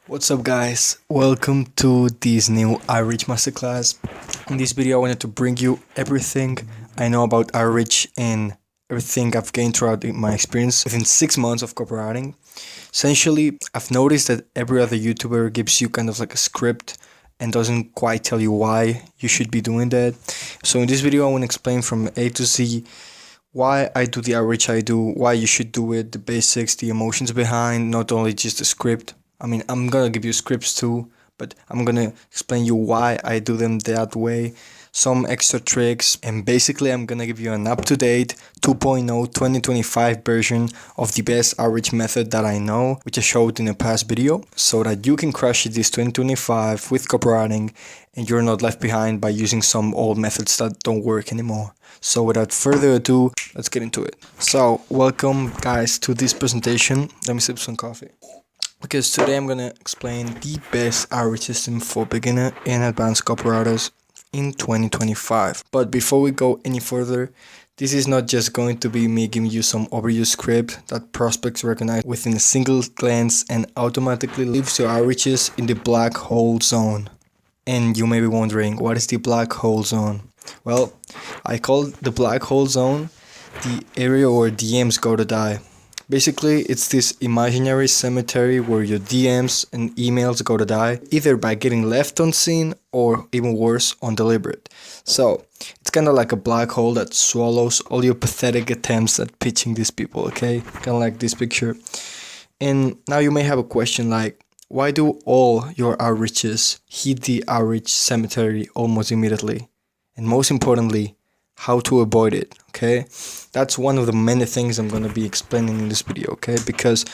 What's up guys, welcome to this new outreach masterclass. In this video I wanted to bring you everything I know about outreach and everything I've gained throughout my experience within 6 months of copywriting. Essentially, I've noticed that every other YouTuber gives you kind of like a script and doesn't quite tell you why you should be doing that. So in this video I want to explain from A to Z why I do the outreach I do, why you should do it, the basics, the emotions behind, not only just the script. I mean, I'm gonna give you scripts too, but I'm gonna explain you why I do them that way, some extra tricks, and basically I'm gonna give you an up-to-date 2.0 2025 version of the best outreach method that I know, which I showed in a past video, so that you can crush it this 2025 with copywriting and you're not left behind by using some old methods that don't work anymore. So without further ado, let's get into it. So welcome guys to this presentation. Let me sip some coffee. Because today I'm gonna explain the best outreach system for beginner and advanced copywriters in 2025. But before we go any further, this is not just going to be me giving you some overused script that prospects recognize within a single glance and automatically leaves your outreaches in the black hole zone. And you may be wondering, what is the black hole zone? Well, I call the black hole zone the area where DMs go to die. Basically, it's this imaginary cemetery where your DMs and emails go to die, either by getting left unseen or even worse, undelivered. So, it's kind of like a black hole that swallows all your pathetic attempts at pitching these people, okay? Kind of like this picture. And now you may have a question like, why do all your outreaches hit the outreach cemetery almost immediately? And most importantly, how to avoid it, okay? That's one of the many things I'm going to be explaining in this video, okay? Because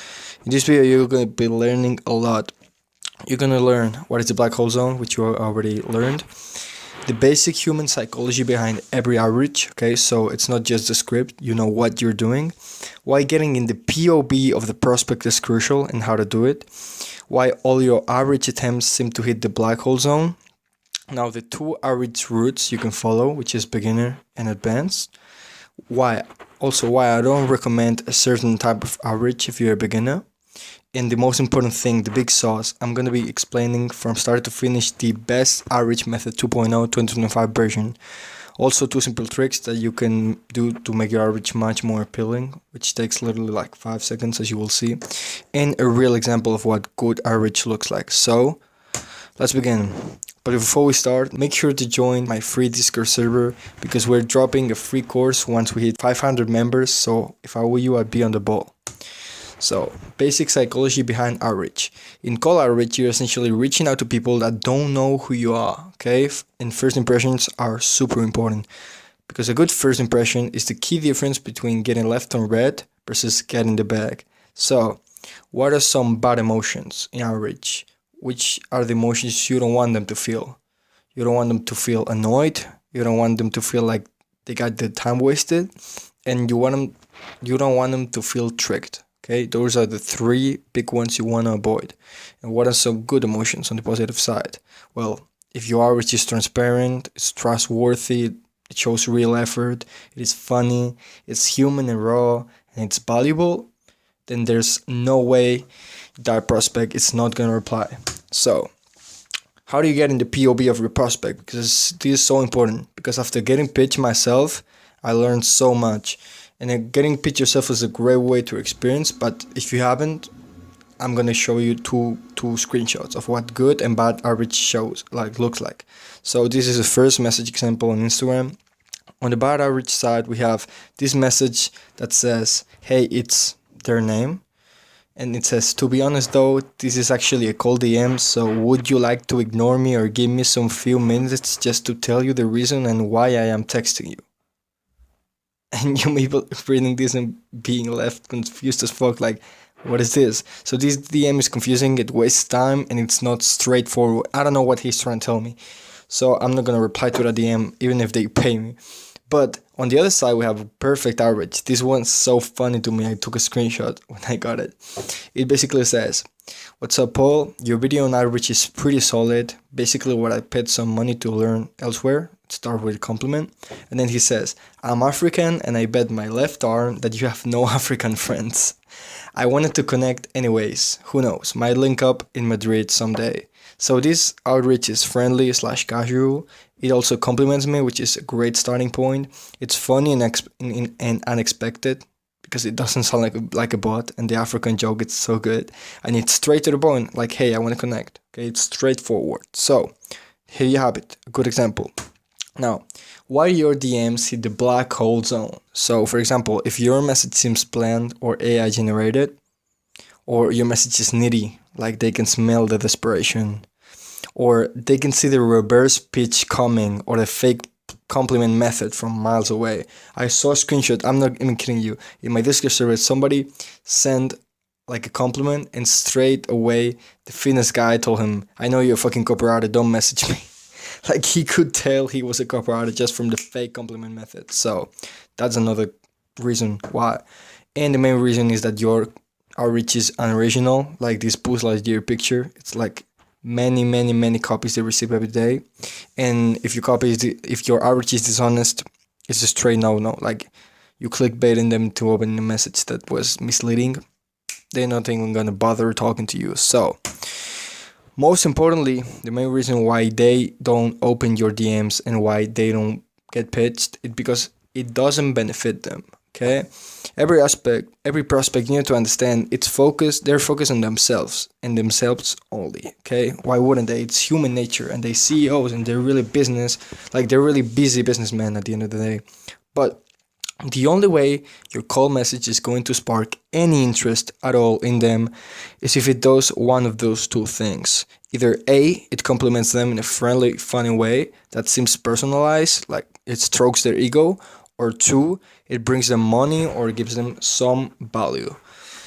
in this video, you're going to be learning a lot. You're going to learn what is the black hole zone, which you already learned. The basic human psychology behind every outreach, okay? So it's not just the script, you know what you're doing. Why getting in the POV of the prospect is crucial and how to do it. Why all your outreach attempts seem to hit the black hole zone. Now the two outreach routes you can follow, which is beginner and advanced. Why I don't recommend a certain type of outreach if you're a beginner. And the most important thing, the big sauce, I'm going to be explaining from start to finish the best outreach method 2.0 2025 version. Also 2 simple tricks that you can do to make your outreach much more appealing, which takes literally like 5 seconds as you will see. And a real example of what good outreach looks like. So let's begin. But before we start, make sure to join my free Discord server because we're dropping a free course once we hit 500 members. So if I were you, I'd be on the ball. So, basic psychology behind outreach. In cold outreach, you're essentially reaching out to people that don't know who you are, okay? And first impressions are super important because a good first impression is the key difference between getting left on red versus getting the bag. So, what are some bad emotions in outreach? Which are the emotions you don't want them to feel? You don't want them to feel annoyed. You don't want them to feel like they got their time wasted, and you don't want them to feel tricked. Okay, those are the 3 big ones you want to avoid. And what are some good emotions on the positive side? Well, if your outreach is transparent, it's trustworthy, it shows real effort, it is funny, it's human and raw, and it's valuable, then there's no way that prospect is not going to reply. So, how do you get in the POV of your prospect? Because this is so important. Because after getting pitched myself, I learned so much. And getting pitched yourself is a great way to experience. But if you haven't, I'm going to show you two screenshots of what good and bad outreach looks like. So this is the first message example on Instagram. On the bad outreach side, we have this message that says, hey, it's their name. And it says, to be honest though, this is actually a cold DM, so would you like to ignore me or give me some few minutes just to tell you the reason and why I am texting you? And you may be reading this and being left confused as fuck, like, what is this? So this DM is confusing, it wastes time, and it's not straightforward. I don't know what he's trying to tell me. So I'm not going to reply to that DM, even if they pay me. But on the other side, we have perfect outreach. This one's so funny to me. I took a screenshot when I got it. It basically says, what's up, Paul? Your video on outreach is pretty solid. Basically what I paid some money to learn elsewhere. start with a compliment. And then he says, I'm African and I bet my left arm that you have no African friends. I wanted to connect anyways. Who knows? Might link up in Madrid someday. So this outreach is friendly / casual. It also compliments me, which is a great starting point. It's funny and unexpected because it doesn't sound like a bot, and the African joke is so good. And it's straight to the point, like, hey, I want to connect. Okay, it's straightforward. So here you have it, a good example. Now, why your DMs hit the black hole zone? So, for example, if your message seems planned or AI generated, or your message is nitty, like they can smell the desperation, or they can see the reverse pitch coming, or the fake compliment method from miles away. I saw a screenshot, I'm not even kidding you, in my Discord server, somebody sent like a compliment, and straight away the fitness guy told him, I know you're a fucking copywriter, don't message me. Like, he could tell he was a copywriter just from the fake compliment method. So that's another reason why. And the main reason is that your outreach is unoriginal. Like this Buzz Lightyear picture, it's like many copies they receive every day. And if your outreach is dishonest, it's a straight no. Like, you clickbaiting them to open a message that was misleading, they're not even gonna bother talking to you. So most importantly, the main reason why they don't open your DMs and why they don't get pitched is because it doesn't benefit them. Okay, every prospect, you need to understand, they're focused on themselves and themselves only. Okay, why wouldn't they? It's human nature, and they're CEOs and they're really they're really busy businessmen at the end of the day. But the only way your cold message is going to spark any interest at all in them is if it does one of those two things. Either A, it compliments them in a friendly, funny way that seems personalized, like it strokes their ego, or 2, it brings them money or gives them some value.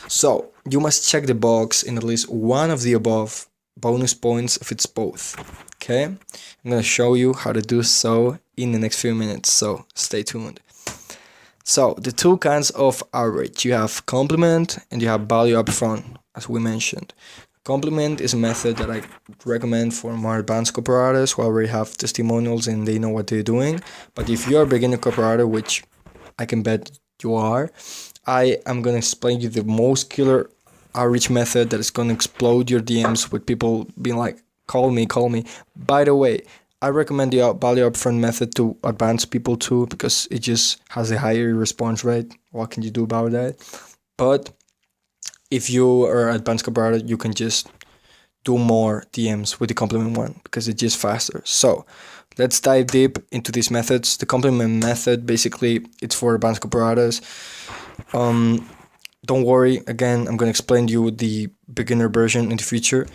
So you must check the box in at least one of the above. Bonus points if it's both. Okay, I'm gonna show you how to do so in the next few minutes, so stay tuned. So the two kinds of outreach, you have compliment and you have value upfront, as we mentioned. Compliment is a method that I recommend for more advanced copywriters who already have testimonials and they know what they're doing. But if you're a beginner copywriter, which I can bet you are, I am going to explain you the most killer outreach method that is going to explode your DMs with people being like, call me. By the way, I recommend the value upfront method to advanced people too, because it just has a higher response rate. What can you do about that? But if you are an advanced copywriter, you can just do more DMs with the compliment one because it's just faster. So let's dive deep into these methods. The compliment method, basically, it's for advanced copywriters. Don't worry, again, I'm going to explain to you the beginner version in the future.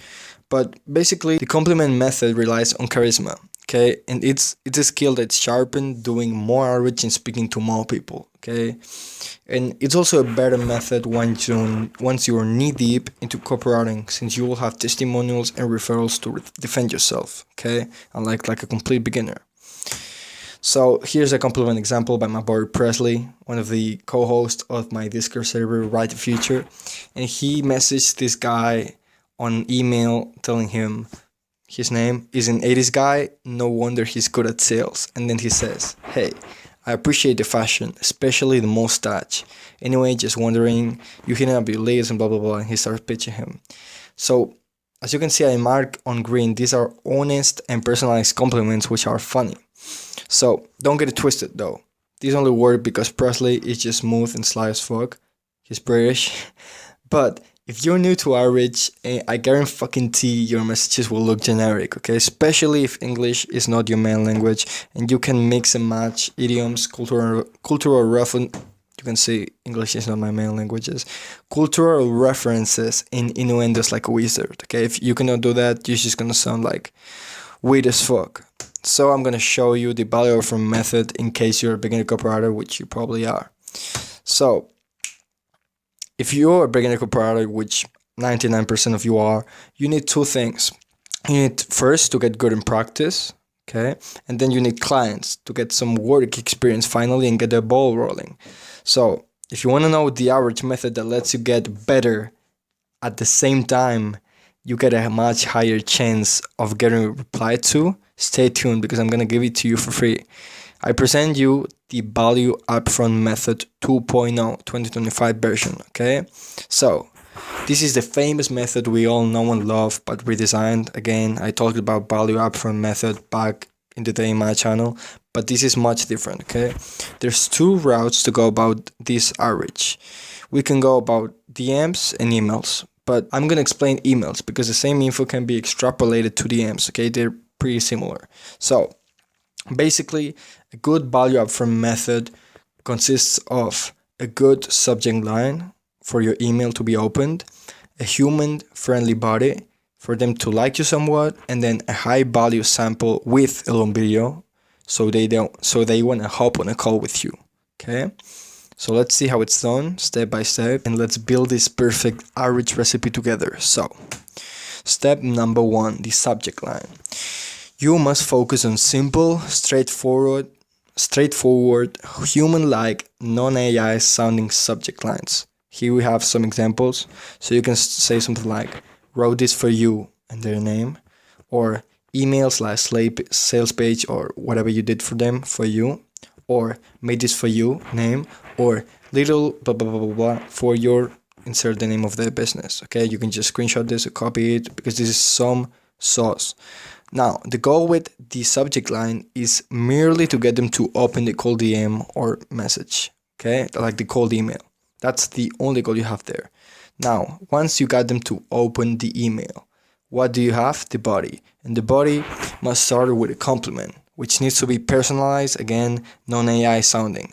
But basically, the compliment method relies on charisma. Okay, and it's a skill that's sharpened doing more outreach and speaking to more people. Okay, and it's also a better method once you're knee deep into copywriting, since you will have testimonials and referrals to defend yourself. Okay, unlike like a complete beginner. So here's a compliment example by my boy Presley, one of the co-hosts of my Discord server, Write the Future, and he messaged this guy on email telling him his name is an 80s guy, no wonder he's good at sales. And then he says, hey, I appreciate the fashion, especially the mustache. Anyway, just wondering, you hitting up your leads and blah, blah, blah. And he starts pitching him. So, as you can see, I mark on green, these are honest and personalized compliments which are funny. So, don't get it twisted though. These only work because Presley is just smooth and sly as fuck. He's British. But if you're new to outreach, I guarantee your messages will look generic, okay? Especially if English is not your main language and you can mix and match idioms, cultural reference. You can say English is not my main languages. Cultural references and innuendos like a wizard, okay? If you cannot do that, you're just gonna sound like weird as fuck. So I'm gonna show you the value from method in case you're a beginner copywriter, which you probably are. So if you're a beginner copywriter, which 99% of you are, you need two things. You need first to get good in practice, okay? And then you need clients to get some work experience finally and get the ball rolling. So if you want to know the outreach method that lets you get better at the same time, you get a much higher chance of getting replied to, stay tuned because I'm gonna give it to you for free. I present you the value upfront method 2.0 2025 version. Okay, so this is the famous method we all know and love, but redesigned. Again, I talked about value upfront method back in the day in my channel, but this is much different. Okay, there's two routes to go about this outreach. We can go about DMs and emails, but I'm gonna explain emails because the same info can be extrapolated to DMs. Okay, they're pretty similar. So basically, a good value upfront method consists of a good subject line for your email to be opened, a human-friendly body for them to like you somewhat, and then a high-value sample with a Loom video, so they want to hop on a call with you. Okay, so let's see how it's done step by step, and let's build this perfect outreach recipe together. So, step number 1: the subject line. You must focus on simple, straightforward, human-like, non-AI sounding subject lines. Here we have some examples. So you can say something like, wrote this for you, and their name, or email/sales page, or whatever you did for them, for you, or made this for you, name, or little blah blah blah blah blah for your, insert the name of the business. Okay, you can just screenshot this or copy it because this is some sauce. Now, the goal with the subject line is merely to get them to open the cold DM or message, okay, like the cold email. That's the only goal you have there. Now, once you got them to open the email, what do you have? The body. And the body must start with a compliment, which needs to be personalized, again, non-AI sounding.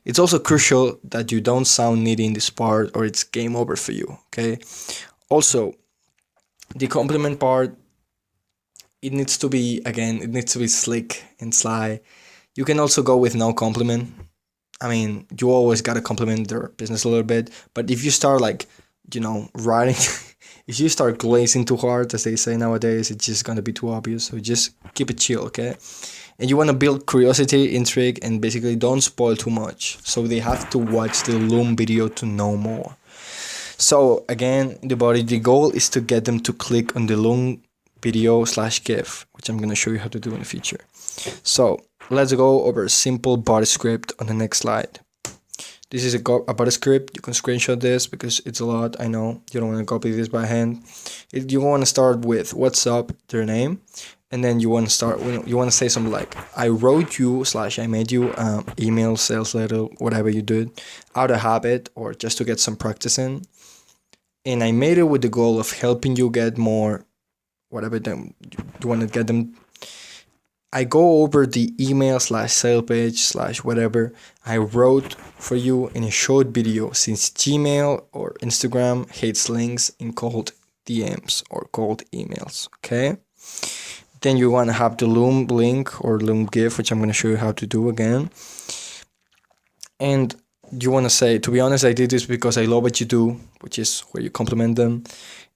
It's also crucial that you don't sound needy in this part or it's game over for you, okay? Also, the compliment part, it needs to be slick and sly. You can also go with no compliment. I mean, you always gotta compliment their business a little bit, but if you start writing, if you start glazing too hard, as they say nowadays, it's just gonna be too obvious. So just keep it chill, okay? And you wanna build curiosity, intrigue, and basically don't spoil too much. So they have to watch the Loom video to know more. So again, the goal is to get them to click on the Loom video/GIF, which I'm gonna show you how to do in the future. So let's go over a simple body script on the next slide. This is a body script. You can screenshot this because it's a lot. I know you don't want to copy this by hand. You want to start with what's up, their name, and then you want to say something like, I wrote you/I made you email, sales letter, whatever you did, out of habit or just to get some practice in, and I made it with the goal of helping you get more, whatever you want to get them. I go over the email/sale page/whatever I wrote for you in a short video, since Gmail or Instagram hates links in cold DMs or cold emails, okay? Then you want to have the Loom link or Loom GIF, which I'm going to show you how to do again. And you want to say, to be honest, I did this because I love what you do, which is where you compliment them.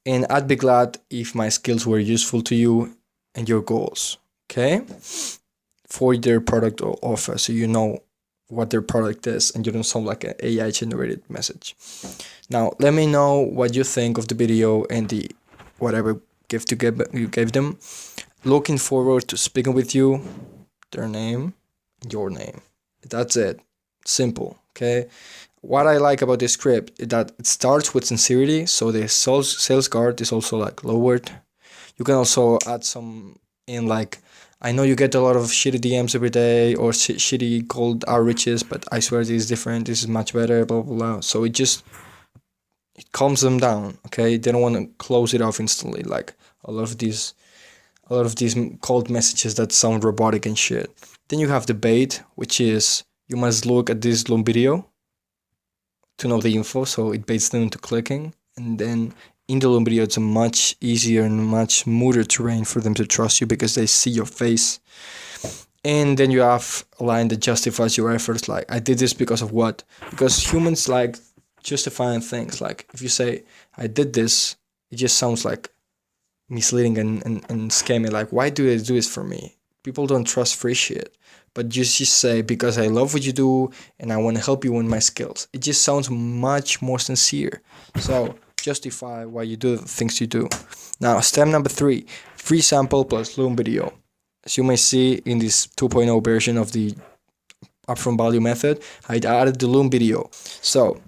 And I'd be glad if my skills were useful to you and your goals, okay? For their product or offer, so you know what their product is and you don't sound like an AI generated message. Now, let me know what you think of the video and the whatever gift you gave them. Looking forward to speaking with you. Their name, your name. That's it. Simple, okay? What I like about this script is that it starts with sincerity, so the sales guard is also like lowered. You can also add some in, like, I know you get a lot of shitty DMs every day or shitty cold outreaches, but I swear this is different. This is much better, blah, blah, blah. So it calms them down, okay? They don't want to close it off instantly, like a lot of these cold messages that sound robotic and shit. Then you have the bait, which is you must look at this Loom video to know the info, so it baits them into clicking. And then in the Loom video, it's a much easier and much smoother terrain for them to trust you because they see your face. And then you have a line that justifies your efforts, like, I did this because of what? Because humans like justifying things. Like, if you say, I did this, it just sounds like misleading and scammy. Like, why do they do this for me? People don't trust free shit. But you just say, because I love what you do and I want to help you with my skills. It just sounds much more sincere. So justify why you do the things you do. Now, step number 3, free sample plus Loom video. as you may see in this 2.0 version of the upfront value method, I added the Loom video. So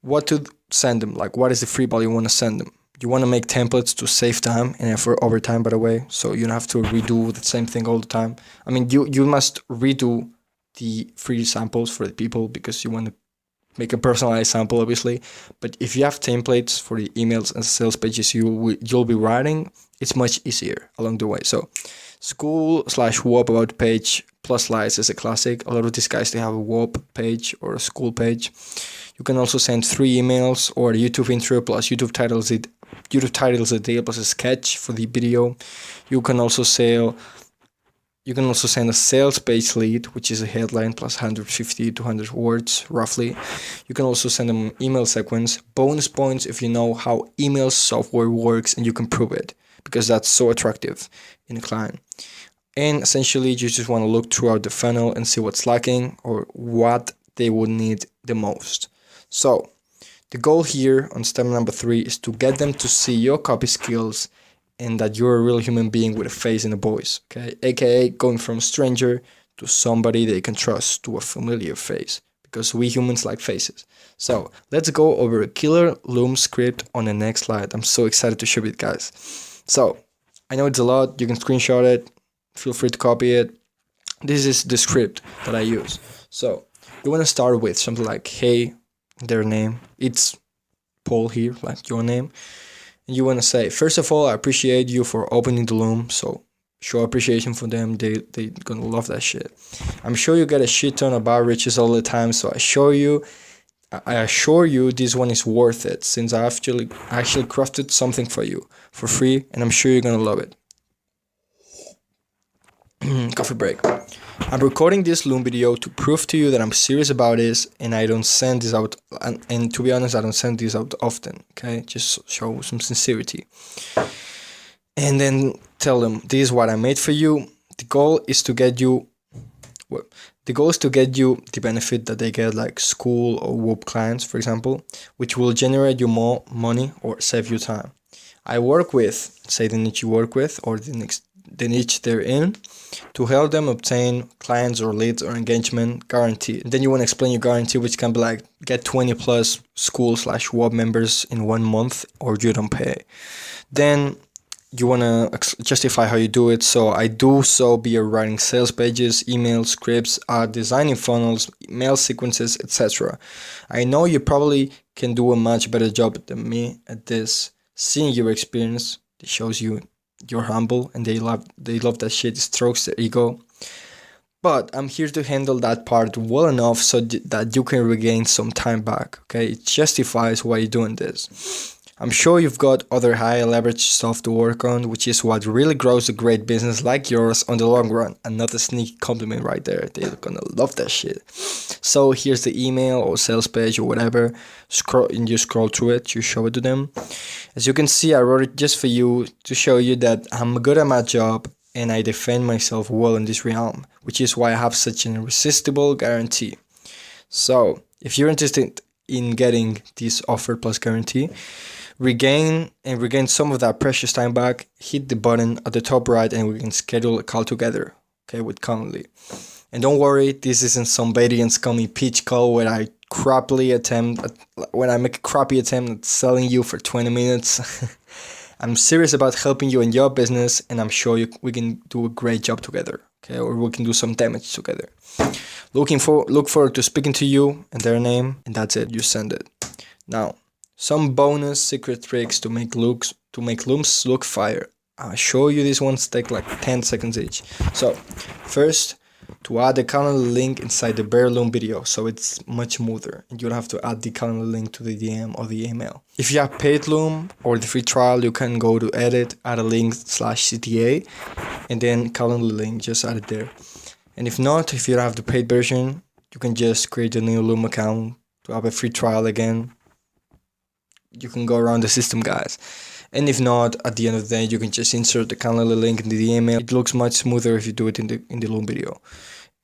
what to send them, like what is the free value you want to send them? You want to make templates to save time and effort over time, by the way, so you don't have to redo the same thing all the time. I mean, you must redo the free samples for the people because you want to make a personalized sample, obviously. But if you have templates for the emails and sales pages you'll be writing, it's much easier along the way. So school/WOP about page plus slides is a classic. A lot of these guys, they have a WOP page or a school page. You can also send 3 emails or the YouTube intro plus YouTube titles a day plus a sketch for the video. You can also send a sales page lead, which is a headline plus 150 to 100 words roughly. You can also send them email sequence, bonus points if you know how email software works and you can prove it, because that's so attractive in a client. And essentially, you just want to look throughout the funnel and see what's lacking or what they would need the most. So the goal here on step number 3 is to get them to see your copy skills and that you're a real human being with a face and a voice, okay? AKA going from stranger to somebody they can trust to a familiar face, because we humans like faces. So let's go over a killer Loom script on the next slide. I'm so excited to share it, guys. So I know it's a lot. You can screenshot it. Feel free to copy it. This is the script that I use. So you want to start with something like, hey, their name. It's Paul here, like your name. And you want to say, first of all, I appreciate you for opening the Loom. So show appreciation for them. They're gonna love that shit. I'm sure you get a shit ton of outreaches all the time. So I assure you this one is worth it, since I actually crafted something for you for free, and I'm sure you're gonna love it. Coffee break. I'm recording this Loom video to prove to you that I'm serious about this, and I don't send this out, and to be honest, I don't send this out often, okay? Just show some sincerity. And then tell them, this is what I made for you. The goal is to get you the benefit that they get, like school or WOOP clients, for example, which will generate you more money or save you time. I work with, say the niche you work with or the niche they're in, to help them obtain clients or leads or engagement guarantee. And then you want to explain your guarantee, which can be like get 20 plus school/WOP members in 1 month or you don't pay. Then you want to justify how you do it. So I do so via writing sales pages, email scripts, designing funnels, mail sequences, etc. I know you probably can do a much better job than me at this. Seeing your experience, it shows you're humble, and they love that shit. It strokes their ego. But I'm here to handle that part well enough so that you can regain some time back. Okay, it justifies why you're doing this. I'm sure you've got other high leverage stuff to work on, which is what really grows a great business like yours on the long run, and not a sneaky compliment right there. They're gonna love that shit. So here's the email or sales page or whatever. You scroll through it, you show it to them. As you can see, I wrote it just for you to show you that I'm good at my job and I defend myself well in this realm, which is why I have such an irresistible guarantee. So if you're interested in getting this offer plus guarantee, regain some of that precious time back, hit the button at the top right and we can schedule a call together, okay, with Calendly. And don't worry, this isn't some baity and scummy pitch call where I make a crappy attempt at selling you for 20 minutes. I'm serious about helping you in your business, and I'm sure we can do a great job together, okay, or we can do some damage together. Look forward to speaking to you and their name, and that's it, you send it. Now, some bonus secret tricks to make Looms look fire. I'll show you these ones, take like 10 seconds each. So, first, to add the Calendly link inside the bare Loom video, so it's much smoother, and you'll have to add the Calendly link to the DM or the email. If you have paid Loom or the free trial, you can go to edit, add a link /CTA, and then Calendly link, just add it there. And if not, if you don't have the paid version, you can just create a new Loom account to have a free trial again. You can go around the system, guys. And if not, at the end of the day, you can just insert the Calendly link into the email. It looks much smoother if you do it in the Loom video.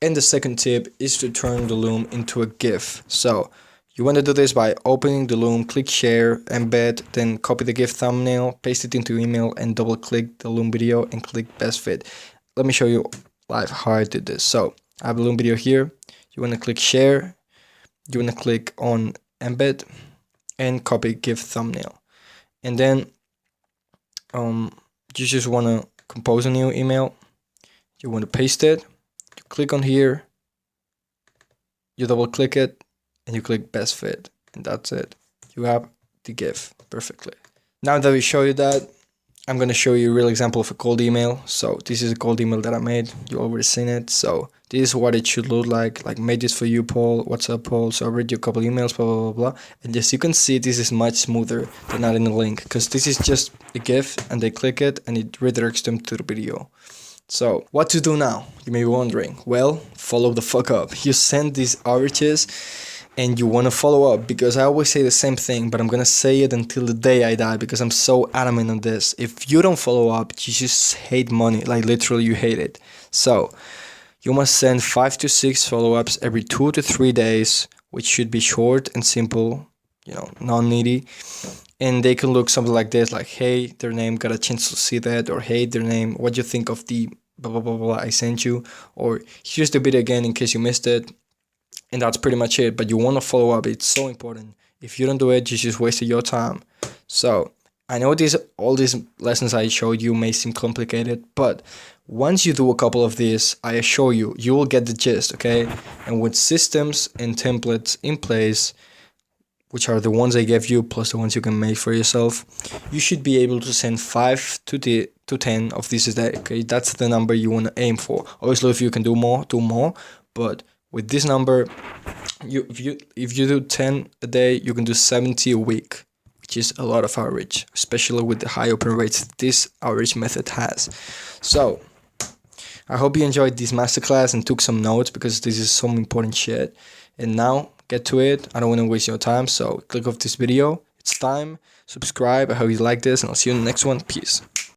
And the second tip is to turn the Loom into a GIF. So you want to do this by opening the Loom, click share, embed, then copy the GIF thumbnail, paste it into email, and double click the Loom video and click best fit. let me show you live how I did this. So I have a Loom video here. You want to click share. You want to click on embed and copy give thumbnail. And then you just want to compose a new email. You want to paste it. You click on here. You double click it and you click best fit. And that's it. You have the GIF perfectly. Now that we show you that, I'm going to show you a real example of a cold email. So this is a cold email that I made. You already seen it. So this is what it should look like. Like, made this for you, Paul. What's up, Paul? So I read you a couple emails, blah, blah, blah, blah. And as you can see, this is much smoother than adding a link, because this is just a GIF and they click it and it redirects them to the video. So what to do now? You may be wondering. Well, follow the fuck up. You send these averages and you want to follow up, because I always say the same thing, but I'm going to say it until the day I die, because I'm so adamant on this. If you don't follow up, you just hate money. Like, literally, you hate it. So you must send 5 to 6 follow-ups every 2 to 3 days, which should be short and simple, you know, non-needy. And they can look something like this, like, hey, their name, got a chance to see that, or hey, their name, what do you think of the blah, blah, blah, blah, I sent you, or here's the video again in case you missed it. And that's pretty much it. But you want to follow up. It's so important. If you don't do it, you just wasted your time. So I know all these lessons I showed you may seem complicated, but once you do a couple of these, I assure you, you will get the gist, okay? And with systems and templates in place, which are the ones I gave you, plus the ones you can make for yourself, you should be able to send 5 to 10 of these a day, okay? That's the number you want to aim for. Obviously, if you can do more, do more. But with this number, if you do 10 a day, you can do 70 a week, which is a lot of outreach, especially with the high open rates this outreach method has. So I hope you enjoyed this masterclass and took some notes, because this is some important shit. And now, get to it. I don't want to waste your time, so click off this video. It's time. Subscribe. I hope you like this, and I'll see you in the next one. Peace.